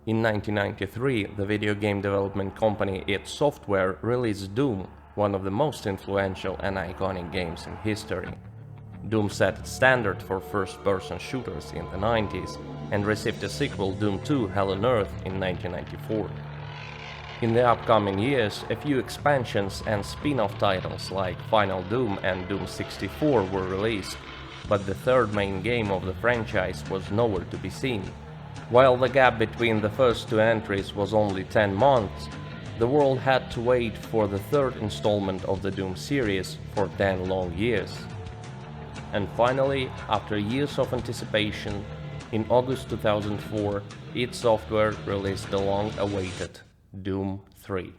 In 1993, the video game development company id Software released Doom, one of the most influential and iconic games in history. Doom set its standard for first-person shooters in the 90s and received a sequel, Doom 2: Hell on Earth, in 1994. In the upcoming years, a few expansions and spin-off titles like Final Doom and Doom 64 were released, but the third main game of the franchise was nowhere to be seen. While the gap between the first two entries was only 10 months, the world had to wait for the third installment of the Doom series for 10 long years. And finally, after years of anticipation, in August 2004, id Software released the long-awaited Doom 3.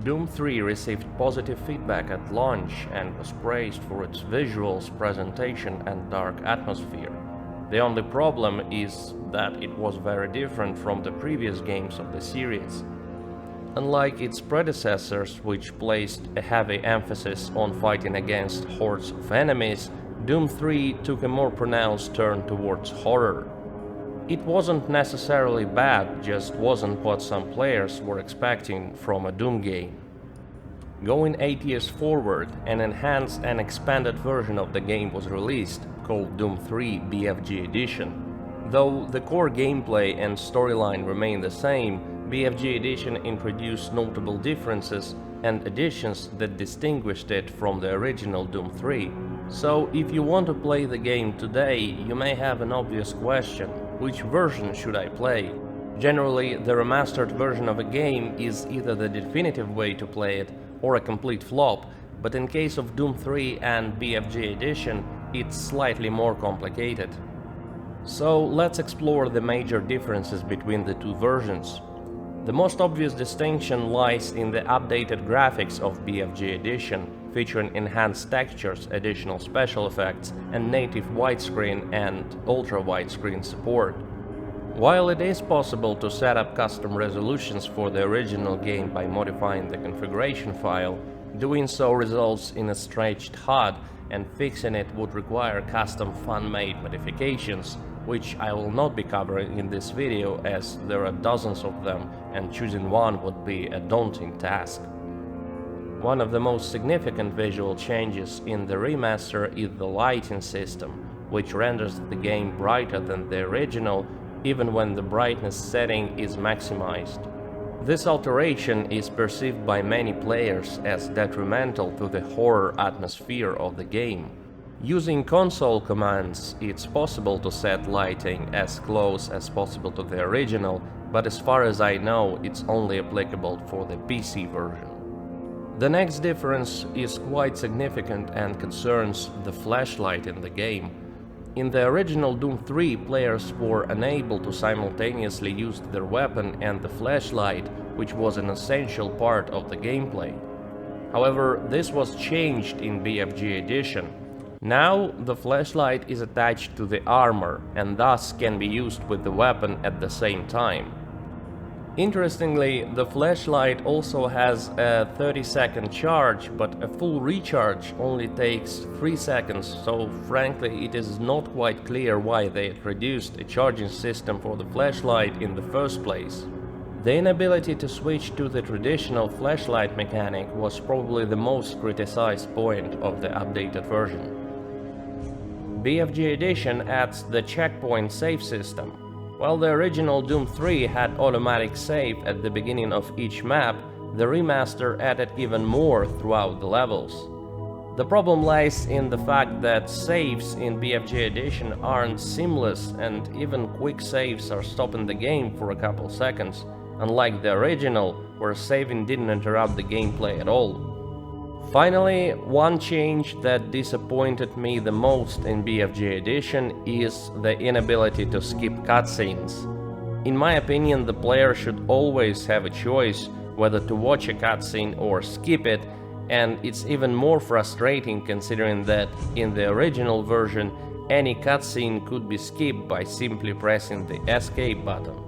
Doom 3 received positive feedback at launch and was praised for its visuals, presentation and dark atmosphere. The only problem is that it was very different from the previous games of the series. Unlike its predecessors, which placed a heavy emphasis on fighting against hordes of enemies, Doom 3 took a more pronounced turn towards horror. It wasn't necessarily bad, just wasn't what some players were expecting from a Doom game. Going 8 years forward, an enhanced and expanded version of the game was released, called Doom 3 BFG Edition. Though the core gameplay and storyline remain the same, BFG Edition introduced notable differences and additions that distinguished it from the original Doom 3. So if you want to play the game today, you may have an obvious question: which version should I play? Generally, the remastered version of a game is either the definitive way to play it or a complete flop, but in case of Doom 3 and BFG Edition, it's slightly more complicated. So let's explore the major differences between the two versions. The most obvious distinction lies in the updated graphics of BFG Edition, featuring enhanced textures, additional special effects, and native widescreen and ultra-widescreen support. While it is possible to set up custom resolutions for the original game by modifying the configuration file, doing so results in a stretched HUD, and fixing it would require custom fan-made modifications, which I will not be covering in this video as there are dozens of them and choosing one would be a daunting task. One of the most significant visual changes in the remaster is the lighting system, which renders the game brighter than the original even when the brightness setting is maximized. This alteration is perceived by many players as detrimental to the horror atmosphere of the game. Using console commands, it's possible to set lighting as close as possible to the original, but as far as I know, it's only applicable for the PC version. The next difference is quite significant and concerns the flashlight in the game. In the original Doom 3, players were unable to simultaneously use their weapon and the flashlight, which was an essential part of the gameplay. However, this was changed in BFG Edition. Now, the flashlight is attached to the armor and thus can be used with the weapon at the same time. Interestingly, the flashlight also has a 30-second charge, but a full recharge only takes 3 seconds, so frankly it is not quite clear why they introduced a charging system for the flashlight in the first place. The inability to switch to the traditional flashlight mechanic was probably the most criticized point of the updated version. BFG Edition adds the checkpoint save system. While the original Doom 3 had automatic save at the beginning of each map, the remaster added even more throughout the levels. The problem lies in the fact that saves in BFG Edition aren't seamless and even quick saves are stopping the game for a couple seconds, unlike the original, where saving didn't interrupt the gameplay at all. Finally, one change that disappointed me the most in BFG Edition is the inability to skip cutscenes. In my opinion, the player should always have a choice whether to watch a cutscene or skip it, and it's even more frustrating considering that in the original version, any cutscene could be skipped by simply pressing the escape button.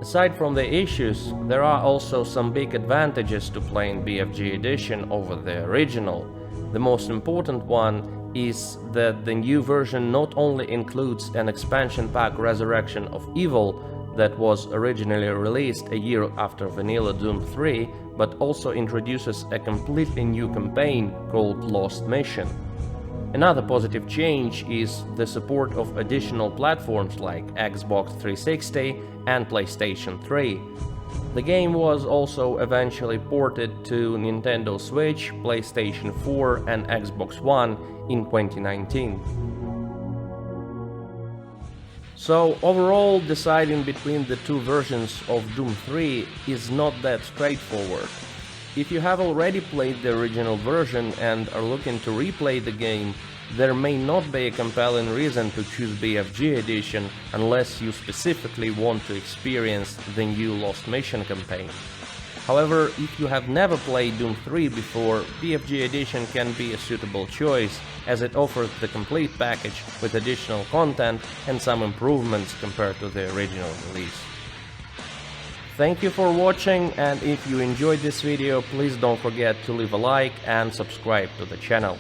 Aside from the issues, there are also some big advantages to playing BFG Edition over the original. The most important one is that the new version not only includes an expansion pack Resurrection of Evil that was originally released a year after Vanilla Doom 3, but also introduces a completely new campaign called Lost Mission. Another positive change is the support of additional platforms like Xbox 360 and PlayStation 3. The game was also eventually ported to Nintendo Switch, PlayStation 4 and Xbox One in 2019. So overall, deciding between the two versions of Doom 3 is not that straightforward. If you have already played the original version and are looking to replay the game, there may not be a compelling reason to choose BFG Edition unless you specifically want to experience the new Lost Mission campaign. However, if you have never played Doom 3 before, BFG Edition can be a suitable choice, as it offers the complete package with additional content and some improvements compared to the original release. Thank you for watching, and if you enjoyed this video, please don't forget to leave a like and subscribe to the channel.